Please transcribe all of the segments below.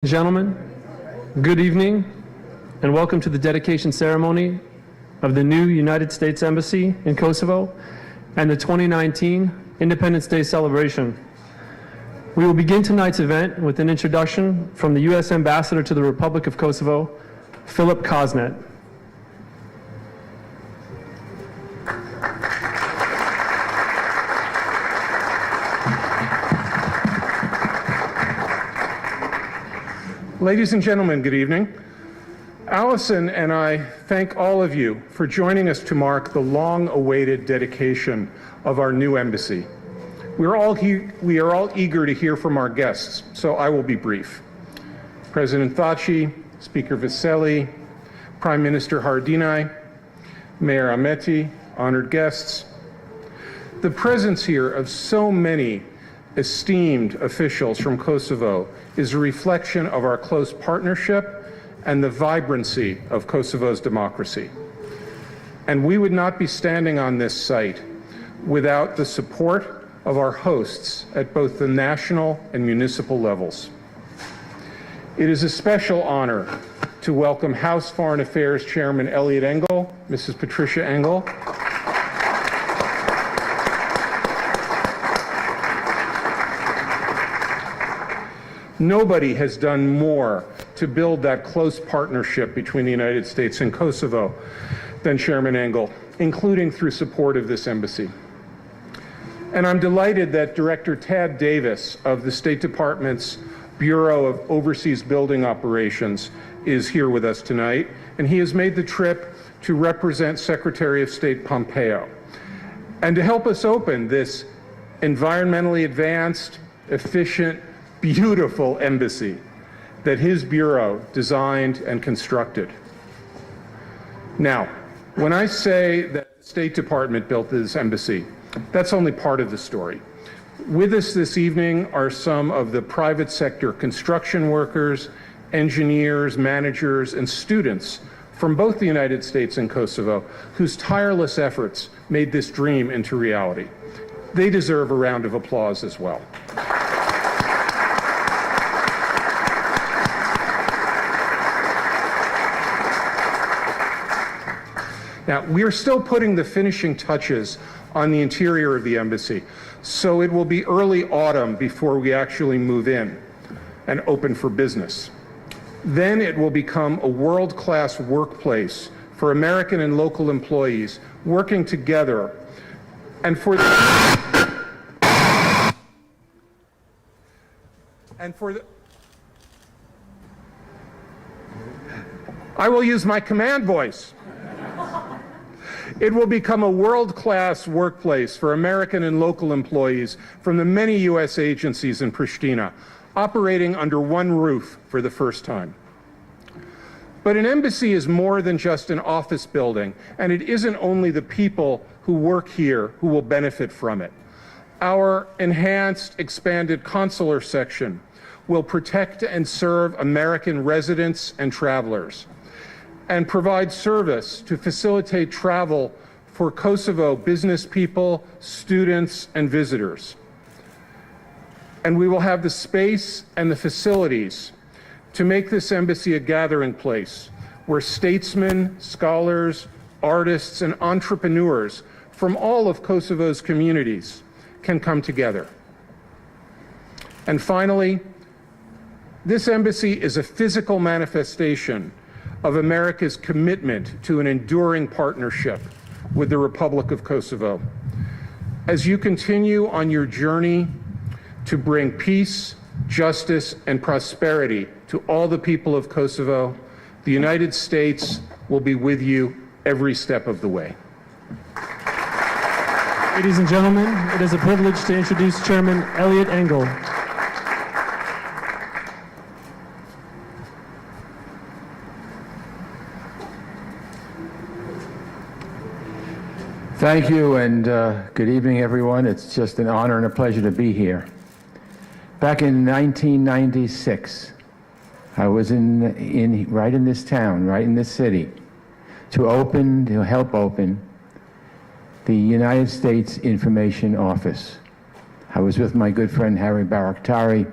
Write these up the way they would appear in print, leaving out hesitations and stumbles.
Gentlemen, good evening, and welcome to the dedication ceremony of the new United States Embassy in Kosovo and the 2019 Independence Day celebration. We will begin tonight's event with an introduction from the U.S. Ambassador to the Republic of Kosovo, Philip Kosnet. Ladies and gentlemen, good evening. Allison and I thank all of you for joining us to mark the long-awaited dedication of our new embassy. We are all eager to hear from our guests, so I will be brief. President Thaci, Speaker Veseli, Prime Minister Haradinaj, Mayor Ahmeti, honored guests. The presence here of so many esteemed officials from Kosovo is a reflection of our close partnership and the vibrancy of Kosovo's democracy. And we would not be standing on this site without the support of our hosts at both the national and municipal levels. It is a special honor to welcome House Foreign Affairs Chairman Eliot Engel, Mrs. Patricia Engel, Nobody has done more to build that close partnership between the United States and Kosovo than Chairman Engel, including through support of this embassy. And I'm delighted that Director Tad Davis of the State Department's Bureau of Overseas Building Operations is here with us tonight, and he has made the trip to represent Secretary of State Pompeo and to help us open this environmentally advanced, efficient, beautiful embassy that his bureau designed and constructed. Now, when I say that the State Department built this embassy, that's only part of the story. With us this evening are some of the private sector construction workers, engineers, managers, and students from both the United States and Kosovo whose tireless efforts made this dream into reality. They deserve a round of applause as well. Now, we are still putting the finishing touches on the interior of the embassy, so it will be early autumn before we actually move in and open for business. Then it will become a world-class workplace for American and local employees working together and for the I will use my command voice. It will become a world-class workplace for American and local employees from the many U.S. agencies in Prishtine, operating under one roof for the first time. But an embassy is more than just an office building, and it isn't only the people who work here who will benefit from it. Our enhanced, expanded consular section will protect and serve American residents and travelers, and provide service to facilitate travel for Kosovo business people, students, and visitors. And we will have the space and the facilities to make this embassy a gathering place where statesmen, scholars, artists, and entrepreneurs from all of Kosovo's communities can come together. And finally, this embassy is a physical manifestation of America's commitment to an enduring partnership with the Republic of Kosovo. As you continue on your journey to bring peace, justice, and prosperity to all the people of Kosovo, the United States will be with you every step of the way. Ladies and gentlemen, it is a privilege to introduce Chairman Eliot Engel. Thank you, and good evening, everyone. It's just an honor and a pleasure to be here. Back in 1996, I was right in this town, right in this city, to help open the United States Information Office. I was with my good friend Harry Bajraktari,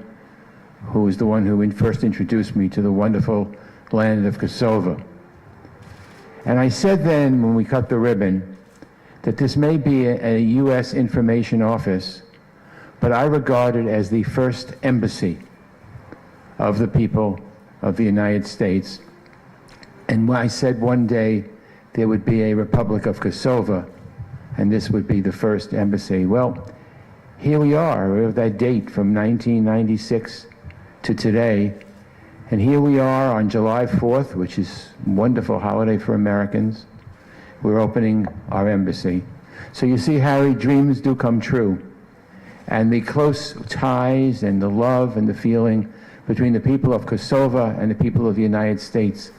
who was the one who first introduced me to the wonderful land of Kosovo. And I said then, when we cut the ribbon, that this may be a U.S. information office, but I regard it as the first embassy of the people of the United States. And I said one day there would be a Republic of Kosovo, and this would be the first embassy. Well, here we are. We have that date from 1996 to today. And here we are on July 4th, which is a wonderful holiday for Americans. We're opening our embassy. So you see, Harry, dreams do come true. And the close ties and the love and the feeling between the people of Kosovo and the people of the United States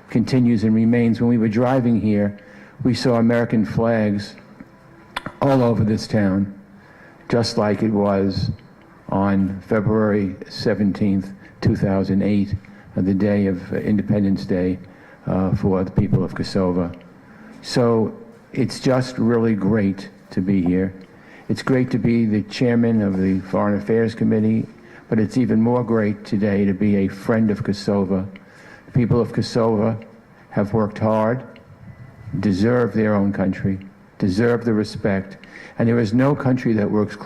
continues and remains. When we were driving here, we saw American flags all over this town, just like it was on February 17th, 2008, the day of Independence Day for the people of Kosovo. So it's just really great to be here. It's great to be the chairman of the Foreign Affairs Committee, but it's even more great today to be a friend of Kosovo. The people of Kosovo have worked hard, deserve their own country, deserve the respect, and there is no country that works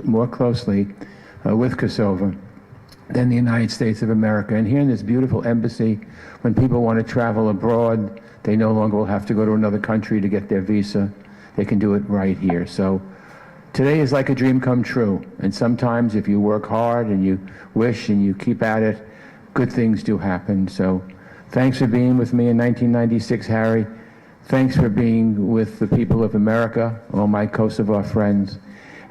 more closely with Kosovo than the United States of America. And here in this beautiful embassy, when people want to travel abroad, they no longer will have to go to another country to get their visa. They can do it right here. So today is like a dream come true. And sometimes if you work hard and you wish and you keep at it, good things do happen. So thanks for being with me in 1996, Harry. Thanks for being with the people of America, all my Kosovo friends.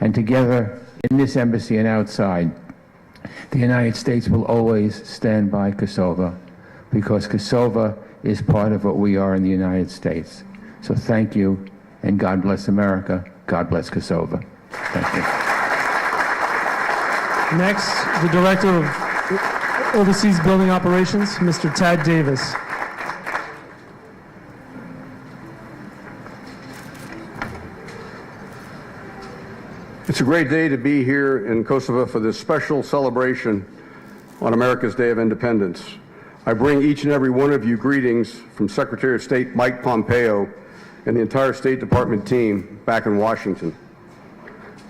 And together in this embassy and outside, the United States will always stand by Kosovo, because Kosovo is part of what we are in the United States. So thank you, and God bless America. God bless Kosovo. Thank you. Next, the Director of Overseas Building Operations, Mr. Tad Davis. It's a great day to be here in Kosovo for this special celebration on America's Day of Independence. I bring each and every one of you greetings from Secretary of State Mike Pompeo and the entire State Department team back in Washington.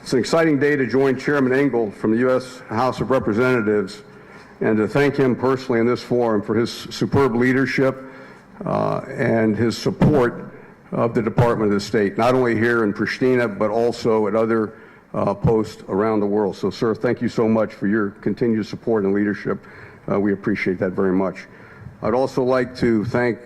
It's an exciting day to join Chairman Engel from the U.S. House of Representatives and to thank him personally in this forum for his superb leadership and his support of the Department of the State, not only here in Prishtine, but also at other posts around the world. So, sir, thank you so much for your continued support and leadership. We appreciate that very much. I'd also like to thank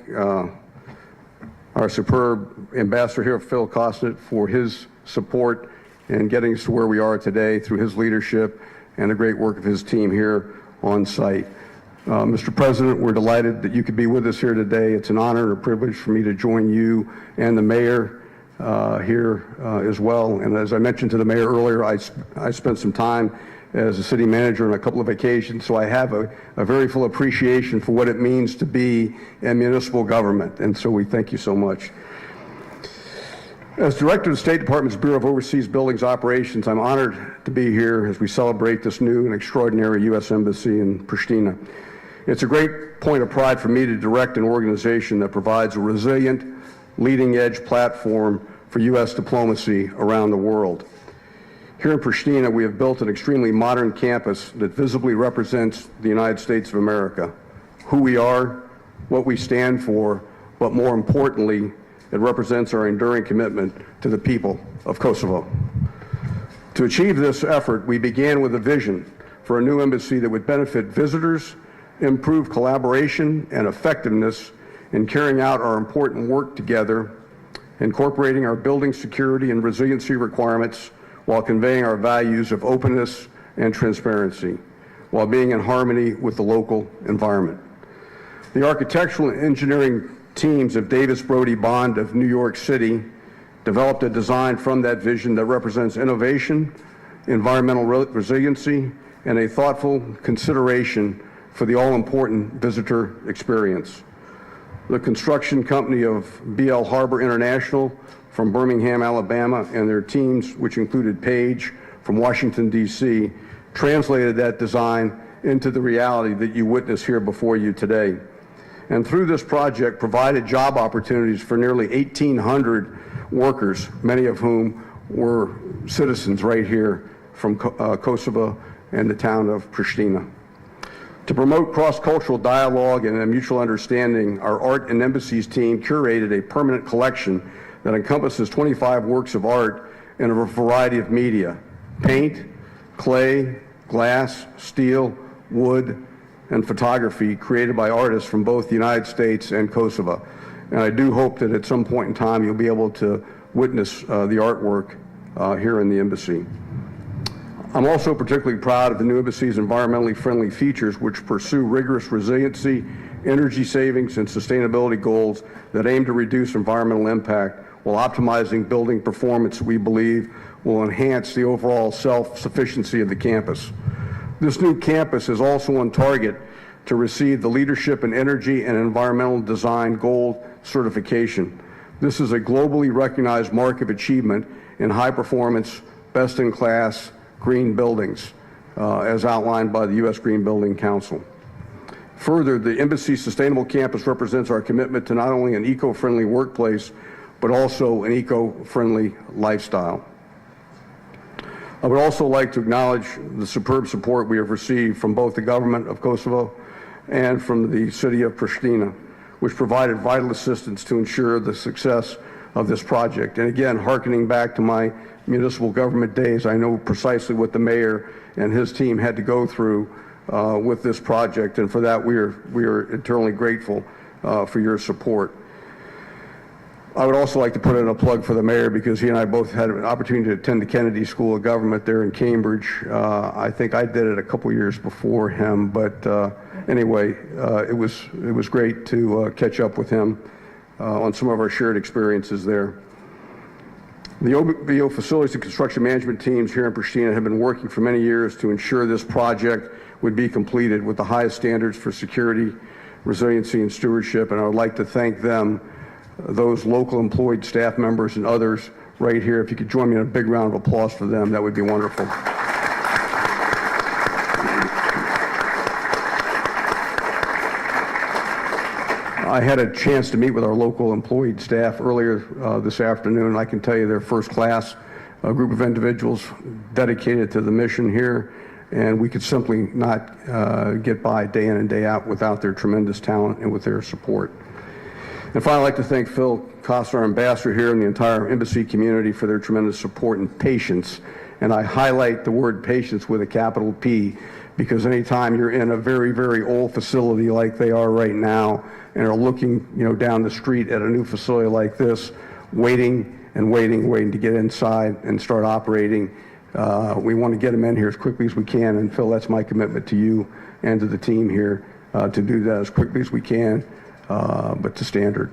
our superb ambassador here, Phil Kosnet, for his support in getting us to where we are today through his leadership and the great work of his team here on site. Mr. President, we're delighted that you could be with us here today. It's an honor and a privilege for me to join you and the mayor here as well. And as I mentioned to the mayor earlier, I spent some time as a city manager on a couple of occasions, so I have a very full appreciation for what it means to be in municipal government, and so we thank you so much. As Director of the State Department's Bureau of Overseas Buildings Operations, I'm honored to be here as we celebrate this new and extraordinary U.S. Embassy in Pristina. It's a great point of pride for me to direct an organization that provides a resilient, leading-edge platform for U.S. diplomacy around the world. Here in Pristina, we have built an extremely modern campus that visibly represents the United States of America, who we are, what we stand for, but more importantly, it represents our enduring commitment to the people of Kosovo. To achieve this effort, we began with a vision for a new embassy that would benefit visitors, improve collaboration and effectiveness in carrying out our important work together, incorporating our building security and resiliency requirements while conveying our values of openness and transparency, while being in harmony with the local environment. The architectural and engineering teams of Davis Brody Bond of New York City developed a design from that vision that represents innovation, environmental resiliency, and a thoughtful consideration for the all-important visitor experience. The construction company of BL Harbor International from Birmingham, Alabama, and their teams, which included Page from Washington, D.C., translated that design into the reality that you witness here before you today. And through this project, provided job opportunities for nearly 1,800 workers, many of whom were citizens right here from Kosovo and the town of Pristina. To promote cross-cultural dialogue and a mutual understanding, our Art and Embassies team curated a permanent collection that encompasses 25 works of art in a variety of media: paint, clay, glass, steel, wood, and photography, created by artists from both the United States and Kosovo. And I do hope that at some point in time you'll be able to witness the artwork here in the embassy. I'm also particularly proud of the new embassy's environmentally friendly features, which pursue rigorous resiliency, energy savings, and sustainability goals that aim to reduce environmental impact while optimizing building performance we believe will enhance the overall self-sufficiency of the campus. This new campus is also on target to receive the Leadership in Energy and Environmental Design Gold certification. This is a globally recognized mark of achievement in high-performance, best-in-class green buildings, as outlined by the U.S. Green Building Council. Further, the Embassy's Sustainable Campus represents our commitment to not only an eco-friendly workplace, but also an eco-friendly lifestyle. I would also like to acknowledge the superb support we have received from both the government of Kosovo and from the city of Pristina, which provided vital assistance to ensure the success of this project. And again, hearkening back to my municipal government days, I know precisely what the mayor and his team had to go through with this project, and for that we are eternally grateful for your support. I would also like to put in a plug for the mayor, because he and I both had an opportunity to attend the Kennedy School of Government there in Cambridge. I think I did it a couple years before him, but anyway, it was great to catch up with him on some of our shared experiences there. The OBO facilities and construction management teams here in Pristina have been working for many years to ensure this project would be completed with the highest standards for security, resiliency, and stewardship, and I would like to thank them, those local employed staff members and others right here. If you could join me in a big round of applause for them, that would be wonderful. I had a chance to meet with our local employed staff earlier this afternoon, and I can tell you they're first class, a group of individuals dedicated to the mission here, and we could simply not get by day in and day out without their tremendous talent and with their support. And finally, I'd like to thank Phil Costa, our ambassador here, and the entire embassy community for their tremendous support and patience. And I highlight the word patience with a capital P, because anytime you're in a very, very old facility like they are right now, and are looking, down the street at a new facility like this, waiting to get inside and start operating, we want to get them in here as quickly as we can. And Phil, that's my commitment to you and to the team here, to do that as quickly as we can, but to standard.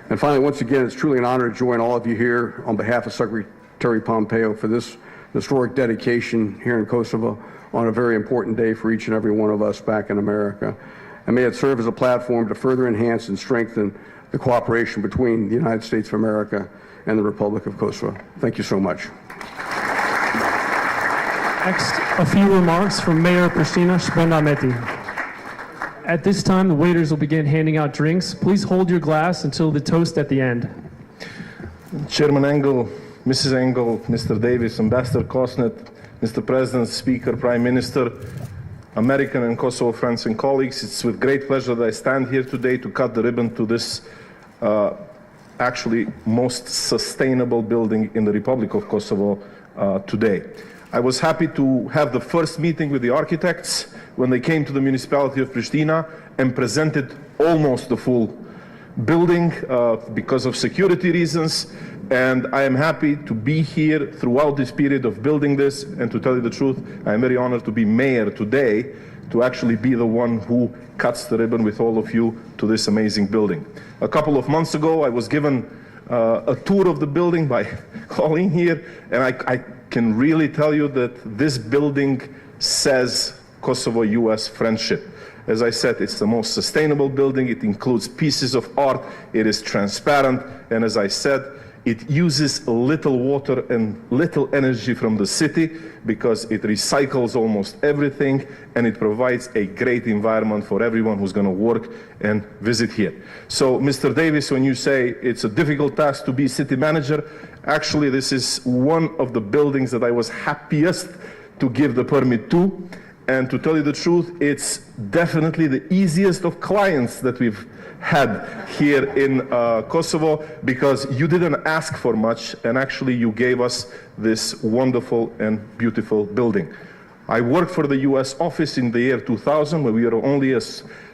And finally, once again, it's truly an honor to join all of you here on behalf of Secretary Pompeo for this historic dedication here in Kosovo on a very important day for each and every one of us back in America. And may it serve as a platform to further enhance and strengthen the cooperation between the United States of America and the Republic of Kosovo. Thank you so much. Next, a few remarks from Mayor Pristina, SHBA Meti. At this time, the waiters will begin handing out drinks. Please hold your glass until the toast at the end. Chairman Engel, Mrs. Engel, Mr. Davis, Ambassador Kosnet, Mr. President, Speaker, Prime Minister, American and Kosovo friends and colleagues, it's with great pleasure that I stand here today to cut the ribbon to this actually most sustainable building in the Republic of Kosovo today. I was happy to have the first meeting with the architects when they came to the municipality of Pristina and presented almost the full building because of security reasons. And I am happy to be here throughout this period of building this, and to tell you the truth, I am very honored to be mayor today, to actually be the one who cuts the ribbon with all of you to this amazing building. A couple of months ago, I was given a tour of the building by calling here, and I can really tell you that this building says Kosovo-US friendship. As I said, it's the most sustainable building. It includes pieces of art. It is transparent, and as I said, It uses little water and little energy from the city because it recycles almost everything, and it provides a great environment for everyone who's going to work and visit here. So, Mr. Davis, when you say it's a difficult task to be city manager, actually this is one of the buildings that I was happiest to give the permit to. And to tell you the truth, it's definitely the easiest of clients that we've had here in Kosovo, because you didn't ask for much, and actually you gave us this wonderful and beautiful building. I worked for the US office in the year 2000, where we were only a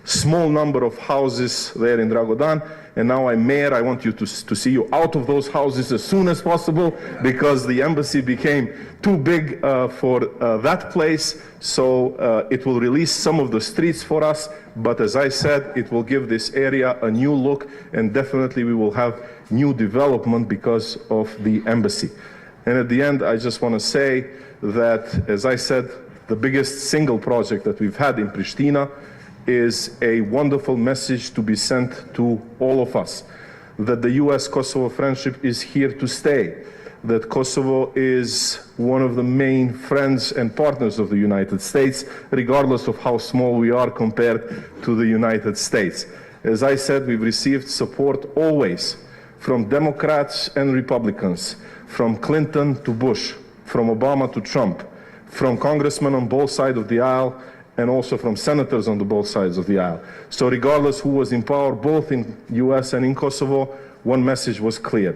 small number of houses there in Dragodan, and now I'm mayor. I want you to see you out of those houses as soon as possible, because the embassy became too big for that place. So it will release some of the streets for us, but as I said, it will give this area a new look, and definitely we will have new development because of the embassy. And at the end, I just want to say that, as I said, the biggest single project that we've had in Pristina is a wonderful message to be sent to all of us, that the US-Kosovo friendship is here to stay, that Kosovo is one of the main friends and partners of the United States, regardless of how small we are compared to the United States. As I said, we've received support always from Democrats and Republicans, from Clinton to Bush, from Obama to Trump, from congressmen on both sides of the aisle, and also from senators on both sides of the aisle. So regardless who was in power, both in US and in Kosovo, one message was clear.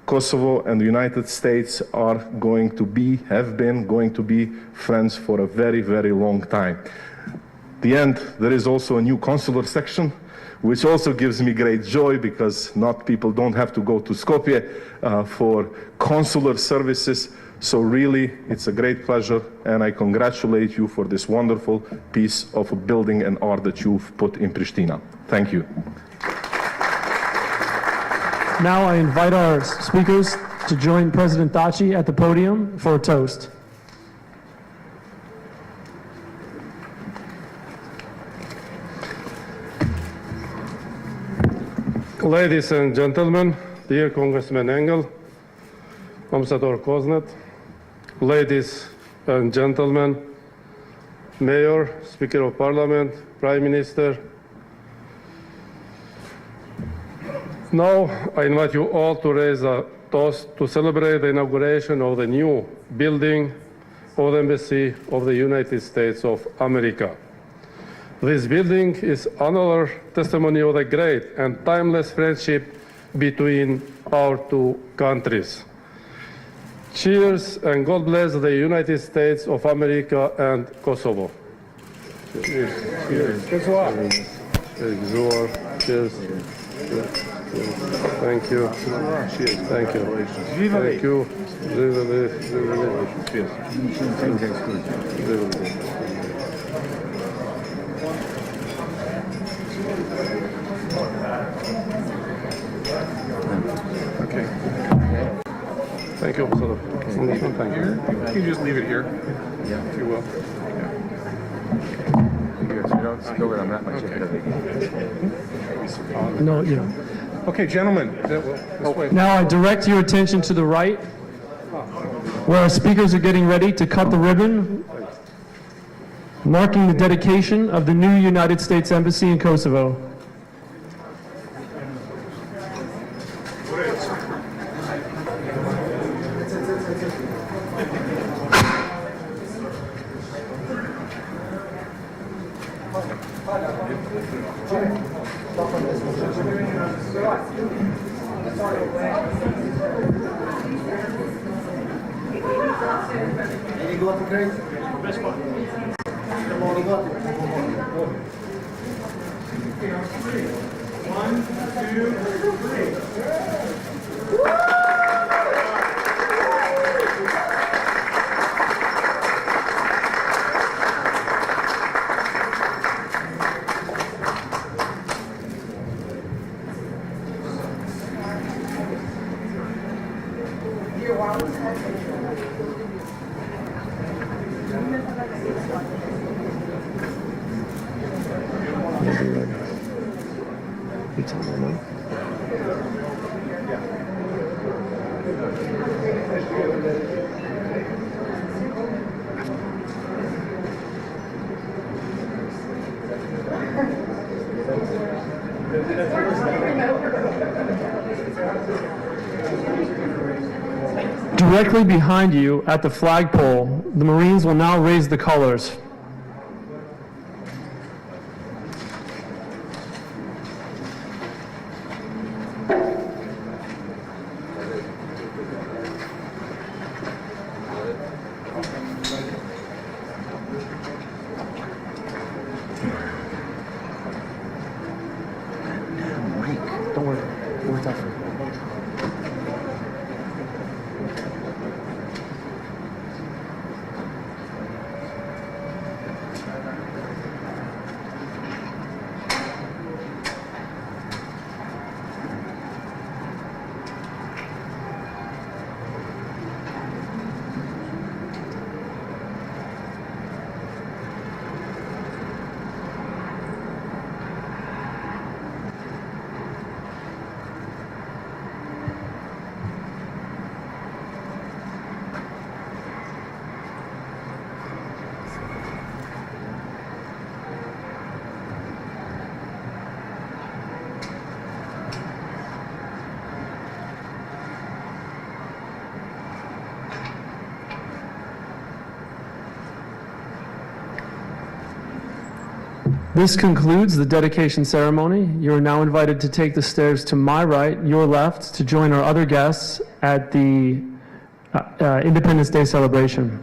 Kosovo and the United States are going to be, have been going to be friends for a very, very long time. At the end, there is also a new consular section, which also gives me great joy, because people don't have to go to Skopje for consular services. So really, it's a great pleasure, and I congratulate you for this wonderful piece of a building and art that you've put in Pristina. Thank you. Now I invite our speakers to join President Thaçi at the podium for a toast. Ladies and gentlemen, dear Congressman Engel, Ambassador Koznet, ladies and gentlemen, Mayor, Speaker of Parliament, Prime Minister. Now I invite you all to raise a toast to celebrate the inauguration of the new building of the Embassy of the United States of America. This building is another testimony of the great and timeless friendship between our two countries. Cheers, and God bless the United States of America and Kosovo. Cheers. Cheers. Cheers. Thank you. Thank you. Thank you. Okay. Thank you, Ambassador. Thank you. You can just leave it here, if you will. No, you know. Okay, gentlemen, this way. Now I direct your attention to the right, where our speakers are getting ready to cut the ribbon, marking the dedication of the new United States Embassy in Kosovo. Directly behind you at the flagpole, the Marines will now raise the colors. This concludes the dedication ceremony. You are now invited to take the stairs to my right, your left, to join our other guests at the Independence Day celebration.